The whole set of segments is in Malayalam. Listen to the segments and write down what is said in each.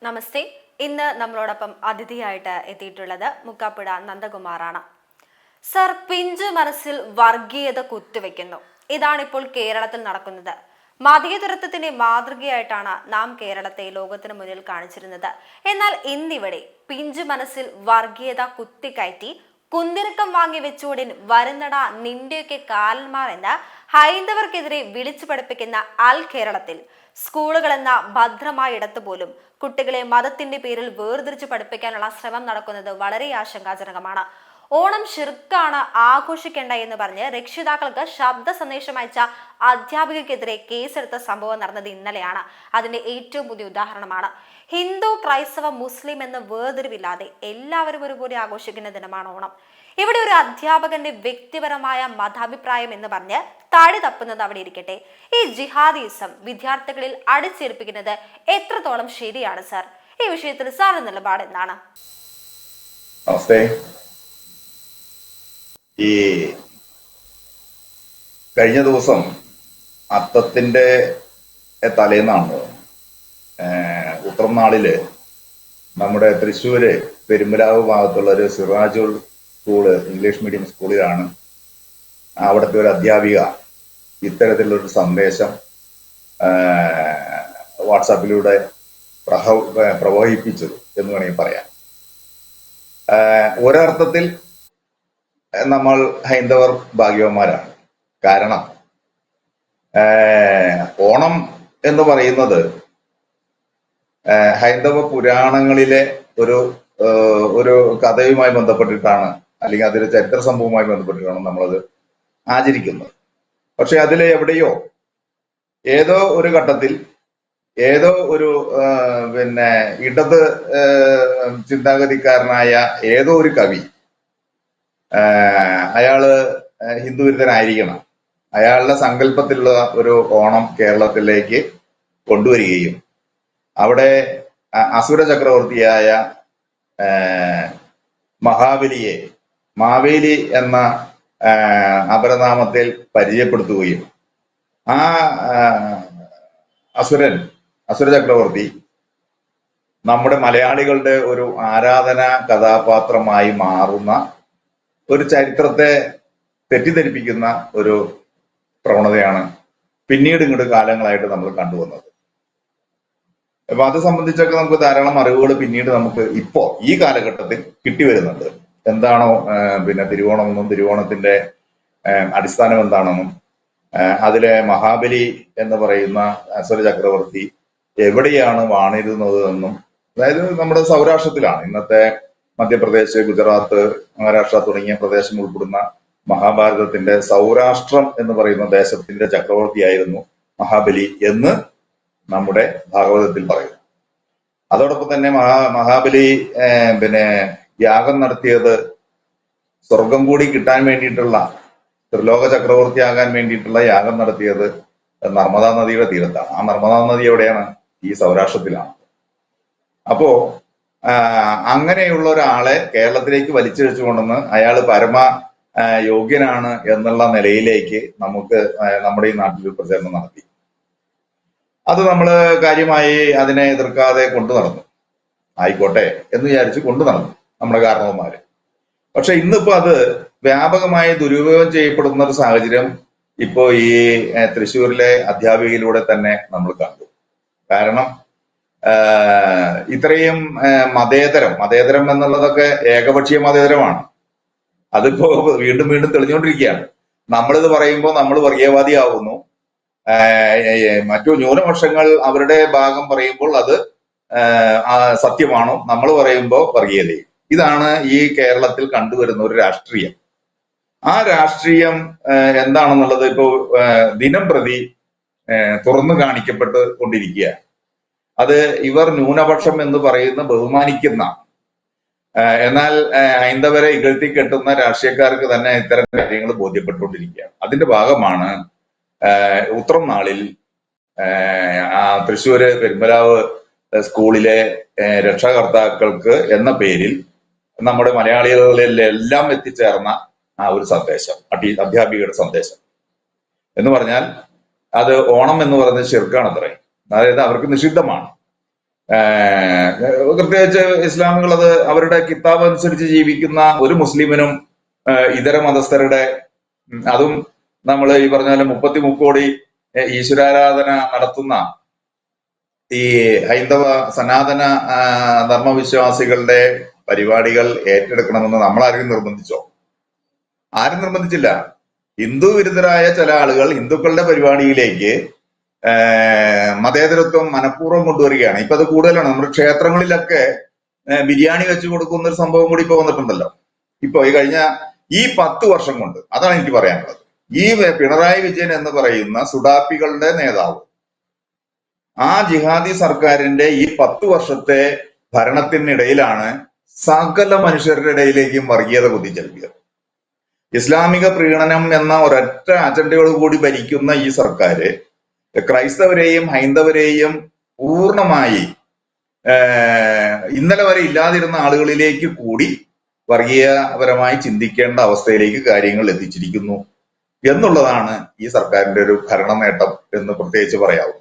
നമസ്തേ. ഇന്ന് നമ്മളോടൊപ്പം അതിഥിയായിട്ട് എത്തിയിട്ടുള്ളത് മുക്കാപ്പുഴ നന്ദകുമാറാണ്. സർ, പിഞ്ചു മനസ്സിൽ വർഗീയത കുത്തിവെക്കുന്നു. ഇതാണിപ്പോൾ കേരളത്തിൽ നടക്കുന്നത്. മതേതരത്വത്തിന്റെ മാതൃകയായിട്ടാണ് നാം കേരളത്തെ ലോകത്തിന് മുന്നിൽ കാണിച്ചിരുന്നത്. എന്നാൽ ഇന്നിവിടെ പിഞ്ചു മനസ്സിൽ വർഗീയത കുത്തിക്കയറ്റി കുന്തിരക്കം വാങ്ങി വെച്ചോടിൻ വരുന്നടാ നിന്റെയൊക്കെ കാലന്മാർ എന്ന് ഹൈന്ദവർക്കെതിരെ വിളിച്ചു പഠിപ്പിക്കുന്ന അൽ കേരളത്തിൽ സ്കൂളുകൾ എന്ന ഭദ്രമായ ഇടത്ത് പോലും കുട്ടികളെ മതത്തിന്റെ പേരിൽ വേർതിരിച്ച് പഠിപ്പിക്കാനുള്ള ശ്രമം നടക്കുന്നത് വളരെ ആശങ്കാജനകമാണ്. ഓണം ഷിർക്കാണ്, ആഘോഷിക്കേണ്ട എന്ന് പറഞ്ഞ് രക്ഷിതാക്കൾക്ക് ശബ്ദ സന്ദേശം അയച്ച അധ്യാപികയ്ക്കെതിരെ കേസെടുത്ത സംഭവം നടന്നത് ഇന്നലെയാണ്. അതിന്റെ ഏറ്റവും പുതിയ ഉദാഹരണമാണ്. ഹിന്ദു, ക്രൈസ്തവ, മുസ്ലിം എന്ന് വേർതിരിവില്ലാതെ എല്ലാവരും ഒരുപോലെ ആഘോഷിക്കുന്ന ദിനമാണ് ഓണം. ഇവിടെ ഒരു അധ്യാപകന്റെ വ്യക്തിപരമായ മതാഭിപ്രായം എന്ന് പറഞ്ഞ് താടി തപ്പുന്നത് അവിടെ ഇരിക്കട്ടെ, ഈ ജിഹാദിസം വിദ്യാർത്ഥികളിൽ അടിച്ചേൽപ്പിക്കുന്നത് എത്രത്തോളം ശരിയാണ് സർ? ഈ വിഷയത്തിൽ സാറിന്റെ നിലപാട് എന്താണ്? നമസ്തേ. ഈ കഴിഞ്ഞ ദിവസം അത്തത്തിന്റെ തലേന്നാണ് ഉത്രം നാളില് നമ്മുടെ തൃശ്ശൂര് പെരുമ്പലാവ് ഭാഗത്തുള്ള ഒരു സിറാജുൽ സ്കൂള്, ഇംഗ്ലീഷ് മീഡിയം സ്കൂളിലാണ് അവിടുത്തെ ഒരു അധ്യാപിക ഇത്തരത്തിലുള്ളൊരു സന്ദേശം വാട്സാപ്പിലൂടെ പ്രവഹിപ്പിച്ചത് എന്ന് വേണമെങ്കിൽ പറയാം. ഒരർത്ഥത്തിൽ നമ്മൾ ഹൈന്ദവർ ഭാഗ്യവന്മാരാണ്. കാരണം ഓണം എന്ന് പറയുന്നത് ഹൈന്ദവ പുരാണങ്ങളിലെ ഒരു കഥയുമായി ബന്ധപ്പെട്ടിട്ടാണ്, അല്ലെങ്കിൽ അതൊരു ചരിത്ര സംഭവവുമായി ബന്ധപ്പെട്ടിട്ടാണ് നമ്മളത് ആചരിക്കുന്നത്. പക്ഷെ അതിൽ എവിടെയോ ഏതോ ഒരു ഘട്ടത്തിൽ ഏതോ ഒരു ഇടത് ചിന്താഗതിക്കാരനായ ഏതോ ഒരു കവി, അയാള് ഹിന്ദു വിരുദ്ധനായിരിക്കണം, അയാളുടെ സങ്കല്പത്തിലുള്ള ഒരു ഓണം കേരളത്തിലേക്ക് കൊണ്ടുവരികയും അവിടെ അസുര ചക്രവർത്തിയായ മഹാബലിയെ മാവേലി എന്ന അപരനാമത്തിൽ പരിചയപ്പെടുത്തുകയും ആ അസുര ചക്രവർത്തി നമ്മുടെ മലയാളികളുടെ ഒരു ആരാധന കഥാപാത്രമായി മാറുന്ന ഒരു ചരിത്രത്തെ തെറ്റിദ്ധരിപ്പിക്കുന്ന ഒരു പ്രവണതയാണ് പിന്നീട് ഇങ്ങോട്ട് കാലങ്ങളായിട്ട് നമ്മൾ കണ്ടുവന്നത്. അപ്പൊ അത് സംബന്ധിച്ചൊക്കെ നമുക്ക് ധാരാളം അറിവുകൾ പിന്നീട് നമുക്ക് ഇപ്പോ ഈ കാലഘട്ടത്തിൽ കിട്ടി വരുന്നുണ്ട്. എന്താണോ തിരുവോണമെന്നും തിരുവോണത്തിന്റെ അടിസ്ഥാനം എന്താണെന്നും അതിലെ മഹാബലി എന്ന് പറയുന്ന അസുര ചക്രവർത്തി എവിടെയാണ് വാണിരുന്നത് എന്നും, അതായത് നമ്മുടെ സൗരാഷ്ട്രത്തിലാണ്, ഇന്നത്തെ മധ്യപ്രദേശ്, ഗുജറാത്ത്, മഹാരാഷ്ട്ര തുടങ്ങിയ പ്രദേശം ഉൾപ്പെടുന്ന മഹാഭാരതത്തിന്റെ സൗരാഷ്ട്രം എന്ന് പറയുന്ന ദേശത്തിന്റെ ചക്രവർത്തിയായിരുന്നു മഹാബലി എന്ന് നമ്മുടെ ഭാഗവതത്തിൽ പറയുന്നു. അതോടൊപ്പം തന്നെ മഹാബലി യാഗം നടത്തിയത് സ്വർഗം കൂടി കിട്ടാൻ വേണ്ടിയിട്ടുള്ള, ത്രിലോക ചക്രവർത്തിയാകാൻ വേണ്ടിയിട്ടുള്ള യാഗം നടത്തിയത് നർമ്മദാ നദിയുടെ തീരത്താണ്. ആ നർമ്മദാ നദി എവിടെയാണ്? ഈ സൗരാഷ്ട്രത്തിലാണ്. അപ്പോ അങ്ങനെയുള്ള ഒരാളെ കേരളത്തിലേക്ക് വലിച്ചിഴച്ചുകൊണ്ടെന്ന് അയാൾ പരമ യോഗ്യനാണ് എന്നുള്ള നിലയിലേക്ക് നമുക്ക് നമ്മുടെ ഈ നാട്ടിൽ പ്രചരണം നടത്തി. അത് നമ്മൾ കാര്യമായി അതിനെ എതിർക്കാതെ കൊണ്ടു നടന്നു. ആയിക്കോട്ടെ എന്ന് വിചാരിച്ച് കൊണ്ടു നടന്നു നമ്മുടെ കാരണവന്മാര്. പക്ഷെ ഇന്നിപ്പോ അത് വ്യാപകമായി ദുരുപയോഗം ചെയ്യപ്പെടുന്ന ഒരു സാഹചര്യം ഇപ്പോ ഈ തൃശ്ശൂരിലെ അധ്യാപികയിലൂടെ തന്നെ നമ്മൾ കണ്ടു. കാരണം ഇത്രയും മതേതരം എന്നുള്ളതൊക്കെ ഏകപക്ഷീയ മതേതരമാണ്. അതിപ്പോ വീണ്ടും വീണ്ടും തെളിഞ്ഞുകൊണ്ടിരിക്കുകയാണ്. നമ്മളിത് പറയുമ്പോൾ നമ്മൾ വർഗീയവാദിയാവുന്നു, മറ്റു ന്യൂനപക്ഷങ്ങൾ അവരുടെ ഭാഗം പറയുമ്പോൾ അത് സത്യമാണോ, നമ്മൾ പറയുമ്പോൾ വർഗീയതയും. ഇതാണ് ഈ കേരളത്തിൽ കണ്ടുവരുന്ന ഒരു രാഷ്ട്രീയം. ആ രാഷ്ട്രീയം എന്താണെന്നുള്ളത് ഇപ്പോ ദിനം പ്രതി തുറന്നു കാണിക്കപ്പെട്ട് കൊണ്ടിരിക്കുക. അത് ഇവർ ന്യൂനപക്ഷം എന്ന് പറയുന്ന ബഹുമാനിക്കുന്ന, എന്നാൽ ഹൈന്ദവരെ ഇകഴ്ത്തി കെട്ടുന്ന രാഷ്ട്രീയക്കാർക്ക് തന്നെ ഇത്തരം കാര്യങ്ങൾ ബോധ്യപ്പെട്ടുകൊണ്ടിരിക്കുകയാണ്. അതിന്റെ ഭാഗമാണ് ഉത്രം നാളിൽ തൃശ്ശൂര് പെരുമ്പലാവ് സ്കൂളിലെ രക്ഷാകർത്താക്കൾക്ക് എന്ന പേരിൽ നമ്മുടെ മലയാളികളിലെല്ലാം എത്തിച്ചേർന്ന ആ ഒരു സന്ദേശം, അധ്യാപികയുടെ സന്ദേശം എന്ന് പറഞ്ഞാൽ അത് ഓണം എന്ന് പറയുന്നത് ഷിർക്കാണ് അത്രേ. അതായത് അവർക്ക് നിഷിദ്ധമാണ്. പ്രത്യേകിച്ച് ഇസ്ലാമികൾ അത് അവരുടെ കിതാബ് അനുസരിച്ച് ജീവിക്കുന്ന ഒരു മുസ്ലിമിനും ഇതര മതസ്ഥരുടെ അതും നമ്മൾ ഈ പറഞ്ഞ പോലെ 33 കോടി ഈശ്വരാരാധന നടത്തുന്ന ഈ ഹൈന്ദവ സനാതന ധർമ്മവിശ്വാസികളുടെ പരിപാടികൾ ഏറ്റെടുക്കണമെന്ന് നമ്മളാരും നിർബന്ധിച്ചോ? ആരും നിർബന്ധിച്ചില്ല. ഹിന്ദു വിരുദ്ധരായ ചില ആളുകൾ ഹിന്ദുക്കളുടെ പരിപാടിയിലേക്ക് മതേതരത്വം മനഃപൂർവ്വം കൊണ്ടുവരികയാണ്. ഇപ്പൊ അത് കൂടുതലാണ്. നമ്മുടെ ക്ഷേത്രങ്ങളിലൊക്കെ ബിരിയാണി വെച്ച് കൊടുക്കുന്ന ഒരു സംഭവം കൂടി ഇപ്പൊ വന്നിട്ടുണ്ടല്ലോ. ഇപ്പൊ ഈ കഴിഞ്ഞ ഈ 10 വർഷം കൊണ്ട്, അതാണ് എനിക്ക് പറയാനുള്ളത്. ഈ പിണറായി വിജയൻ എന്ന് പറയുന്ന സുഡാപ്പികളുടെ നേതാവ് ആ ജിഹാദി സർക്കാരിന്റെ ഈ 10 വർഷത്തെ ഭരണത്തിനിടയിലാണ് സകല മനുഷ്യരുടെ ഇടയിലേക്കും വർഗീയത കുത്തിച്ചെലുപ്പിയത്. ഇസ്ലാമിക പ്രീണനം എന്ന ഒരൊറ്റ അജണ്ടയോട് കൂടി ഭരിക്കുന്ന ഈ സർക്കാര് ക്രൈസ്തവരെയും ഹൈന്ദവരെയും പൂർണ്ണമായി ഇന്നലെ വരെ ഇല്ലാതിരുന്ന ആളുകളിലേക്ക് കൂടി വർഗീയപരമായി ചിന്തിക്കേണ്ട അവസ്ഥയിലേക്ക് കാര്യങ്ങൾ എത്തിച്ചിരിക്കുന്നു എന്നുള്ളതാണ് ഈ സർക്കാരിന്റെ ഒരു ഭരണ നേട്ടം എന്ന് പ്രത്യേകിച്ച് പറയാവും.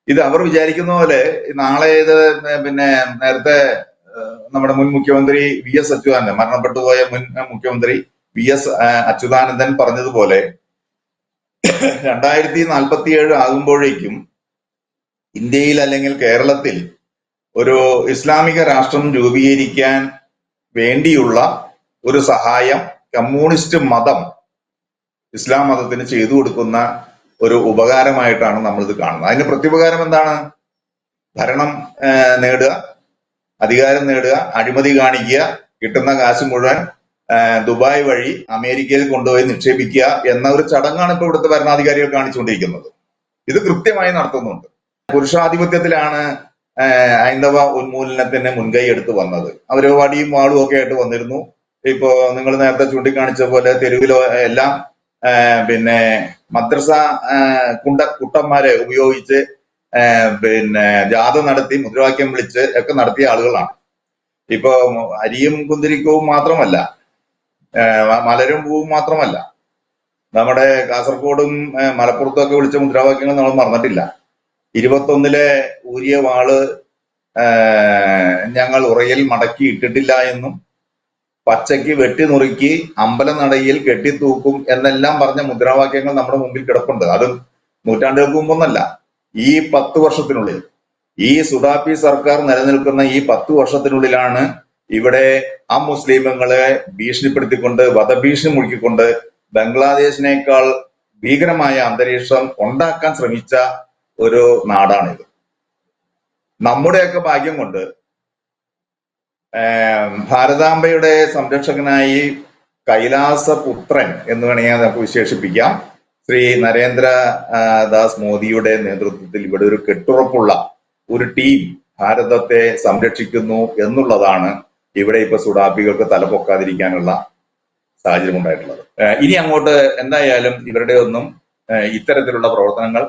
ഇത് അവർ വിചാരിക്കുന്ന പോലെ നാളെ ഇത് പിന്നെ നേരത്തെ നമ്മുടെ മുൻ മുഖ്യമന്ത്രി VS അച്യുതാനന്ദൻ, മരണപ്പെട്ടുപോയ മുൻ മുഖ്യമന്ത്രി VS അച്യുതാനന്ദൻ പറഞ്ഞതുപോലെ 2047 ആകുമ്പോഴേക്കും ഇന്ത്യയിൽ അല്ലെങ്കിൽ കേരളത്തിൽ ഒരു ഇസ്ലാമിക രാഷ്ട്രം രൂപീകരിക്കാൻ വേണ്ടിയുള്ള ഒരു സഹായം കമ്മ്യൂണിസ്റ്റ് മതം ഇസ്ലാം മതത്തിന് ചെയ്തു കൊടുക്കുന്ന ഒരു ഉപകാരമായിട്ടാണ് നമ്മളിത് കാണുന്നത്. അതിന്റെ പ്രത്യുപകാരം എന്താണ്? ഭരണം നേടുക, അധികാരം നേടുക, അഴിമതി കാണിക്കുക, കിട്ടുന്ന കാശ് മുഴുവൻ ദുബായ് വഴി അമേരിക്കയിൽ കൊണ്ടുപോയി നിക്ഷേപിക്കുക എന്ന ഒരു ചടങ്ങാണ് ഇപ്പൊ ഇവിടുത്തെ ഭരണാധികാരികൾ കാണിച്ചുകൊണ്ടിരിക്കുന്നത്. ഇത് കൃത്യമായി നടത്തുന്നുണ്ട്. പുരുഷാധിപത്യത്തിലാണ് ഹൈന്ദവ ഉന്മൂലനത്തിന് മുൻകൈ എടുത്ത് വന്നത്. അവര് വടിയും വാളും ഒക്കെ ആയിട്ട് വന്നിരുന്നു. ഇപ്പോ നിങ്ങൾ നേരത്തെ ചൂണ്ടിക്കാണിച്ച പോലെ തെരുവിലോ എല്ലാം പിന്നെ മദ്രസ കുട്ടന്മാരെ ഉപയോഗിച്ച് പിന്നെ ജാഥ നടത്തി മുദ്രാവാക്യം വിളിച്ച് ഒക്കെ നടത്തിയ ആളുകളാണ്. ഇപ്പോ അരിയും കുന്തിരിക്കവും മാത്രമല്ല, മലരും പൂവും മാത്രമല്ല, നമ്മുടെ കാസർഗോഡും മലപ്പുറത്തും ഒക്കെ വിളിച്ച മുദ്രാവാക്യങ്ങൾ നമ്മൾ മറന്നിട്ടില്ല. 21 ഊരിയ വാള് ഞങ്ങൾ ഉറയിൽ മടക്കി ഇട്ടിട്ടില്ല എന്നും പച്ചയ്ക്ക് വെട്ടി നുറുക്കി അമ്പലനടയിൽ കെട്ടിത്തൂക്കും എന്നെല്ലാം പറഞ്ഞ മുദ്രാവാക്യങ്ങൾ നമ്മുടെ മുമ്പിൽ കിടപ്പുണ്ട്. അതും നൂറ്റാണ്ടുകൾക്ക് മുമ്പൊന്നല്ല, ഈ 10 വർഷത്തിനുള്ളിൽ, ഈ സുഡാപ്പി സർക്കാർ നിലനിൽക്കുന്ന ഈ 10 വർഷത്തിനുള്ളിലാണ് ഇവിടെ മുസ്ലിമുകളെ ഭീഷണിപ്പെടുത്തിക്കൊണ്ട്, വധഭീഷണി മുഴുക്കിക്കൊണ്ട് ബംഗ്ലാദേശിനേക്കാൾ ഭീകരമായ അന്തരീക്ഷം ഉണ്ടാക്കാൻ ശ്രമിച്ച ഒരു നാടാണിത്. നമ്മുടെയൊക്കെ ഭാഗ്യം കൊണ്ട് ഭാരതാംബയുടെ സംരക്ഷകനായി കൈലാസപുത്രൻ എന്ന് വേണമെങ്കിൽ നമുക്ക് വിശേഷിപ്പിക്കാം ശ്രീ നരേന്ദ്രദാസ് മോദിയുടെ നേതൃത്വത്തിൽ ഇവിടെ ഒരു കെട്ടുറപ്പുള്ള ഒരു ടീം ഭാരതത്തെ സംരക്ഷിക്കുന്നു എന്നുള്ളതാണ് ഇവിടെ ഇപ്പൊ സുഡാപ്പികൾക്ക് തലപൊക്കാതിരിക്കാനുള്ള സാഹചര്യം ഉണ്ടായിട്ടുള്ളത്. ഇനി അങ്ങോട്ട് എന്തായാലും ഇവരുടെ ഒന്നും ഇത്തരത്തിലുള്ള പ്രവർത്തനങ്ങൾ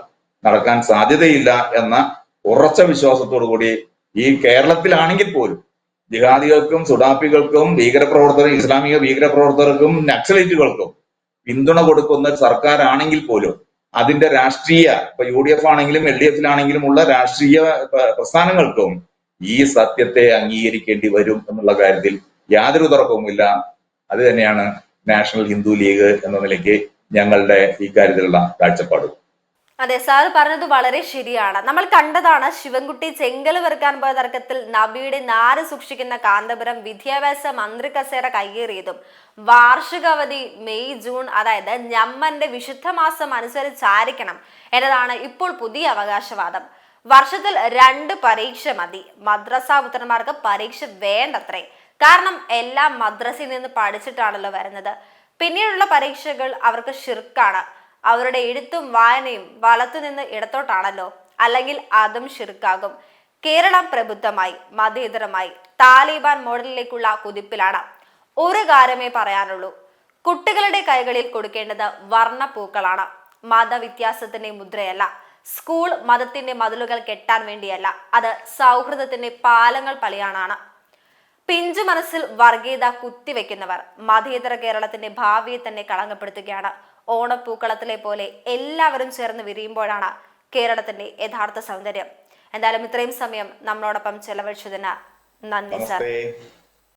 നടക്കാൻ സാധ്യതയില്ല എന്ന ഉറച്ച വിശ്വാസത്തോടു കൂടി ഈ കേരളത്തിലാണെങ്കിൽ പോലും ജിഹാദികൾക്കും സുഡാപ്പികൾക്കും ഇസ്ലാമിക ഭീകരപ്രവർത്തകർക്കും നക്സലൈറ്റുകൾക്കും പിന്തുണ കൊടുക്കുന്ന സർക്കാരാണെങ്കിൽ പോലും അതിന്റെ രാഷ്ട്രീയ, ഇപ്പൊ UDF ആണെങ്കിലും LDF ഉള്ള രാഷ്ട്രീയ പ്രസ്ഥാനങ്ങൾക്കും ഈ സത്യത്തെ അംഗീകരിക്കേണ്ടി വരും എന്നുള്ള കാര്യത്തിൽ യാതൊരു തർക്കവുമില്ല. അത് തന്നെയാണ് നാഷണൽ ഹിന്ദു ലീഗ് എന്ന നിലയ്ക്ക് ഞങ്ങളുടെ ഈ കാര്യത്തിലുള്ള കാഴ്ചപ്പാട്. അതെ, സാർ പറഞ്ഞത് വളരെ ശരിയാണ്. നമ്മൾ കണ്ടതാണ് ശിവൻകുട്ടി ചെങ്കൽ വെറുക്കാൻ പോയ തർക്കത്തിൽ നബിയുടെ നാര് സൂക്ഷിക്കുന്ന കാന്തപുരം വിദ്യാഭ്യാസ മന്ത്രി കസേര കയ്യേറിയതും വാർഷിക അവധി മെയ് ജൂൺ, അതായത് ഞമ്മന്റെ വിശുദ്ധ മാസം അനുസരിച്ചായിരിക്കണം എന്നതാണ് ഇപ്പോൾ പുതിയ അവകാശവാദം. വർഷത്തിൽ 2 പരീക്ഷ മതി, മദ്രസ പുത്രന്മാർക്ക് പരീക്ഷ വേണ്ടത്രേ. കാരണം എല്ലാം മദ്രസയിൽ നിന്ന് പഠിച്ചിട്ടാണല്ലോ വരുന്നത്. പിന്നീടുള്ള പരീക്ഷകൾ അവർക്ക് ഷിർക്കാണ്. അവരുടെ എഴുത്തും വായനയും വലത്തുനിന്ന് ഇടത്തോട്ടാണല്ലോ, അല്ലെങ്കിൽ അതും ഷിർക്കാകും. കേരളം പ്രബുദ്ധമായി, മതേതരമായി, താലിബാൻ മോഡലിലേക്കുള്ള കുതിപ്പിലാണ്. ഒരു കാര്യമേ പറയാനുള്ളൂ, കുട്ടികളുടെ കൈകളിൽ കൊടുക്കേണ്ടത് വർണ്ണപ്പൂക്കളാണ്, മതവ്യത്യാസത്തിന്റെ മുദ്രയല്ല. സ്കൂൾ മതത്തിന്റെ മതിലുകൾ കെട്ടാൻ വേണ്ടിയല്ല, അത് സൗഹൃദത്തിന്റെ പാലങ്ങൾ പണിയാനാണ്. പിഞ്ചു മനസ്സിൽ വർഗീയത കുത്തിവെക്കുന്നവർ മതേതര കേരളത്തിന്റെ ഭാവിയെ തന്നെ കളങ്കപ്പെടുത്തുകയാണ്. ഓണപ്പൂക്കളത്തിലെ പോലെ എല്ലാവരും ചേർന്ന് വിരിയുമ്പോഴാണ് കേരളത്തിന്റെ യഥാർത്ഥ സൗന്ദര്യം. എന്തായാലും ഇത്രയും സമയം നമ്മളോടൊപ്പം ചെലവഴിച്ചതിന് നന്ദി സർ. നമസ്തേ.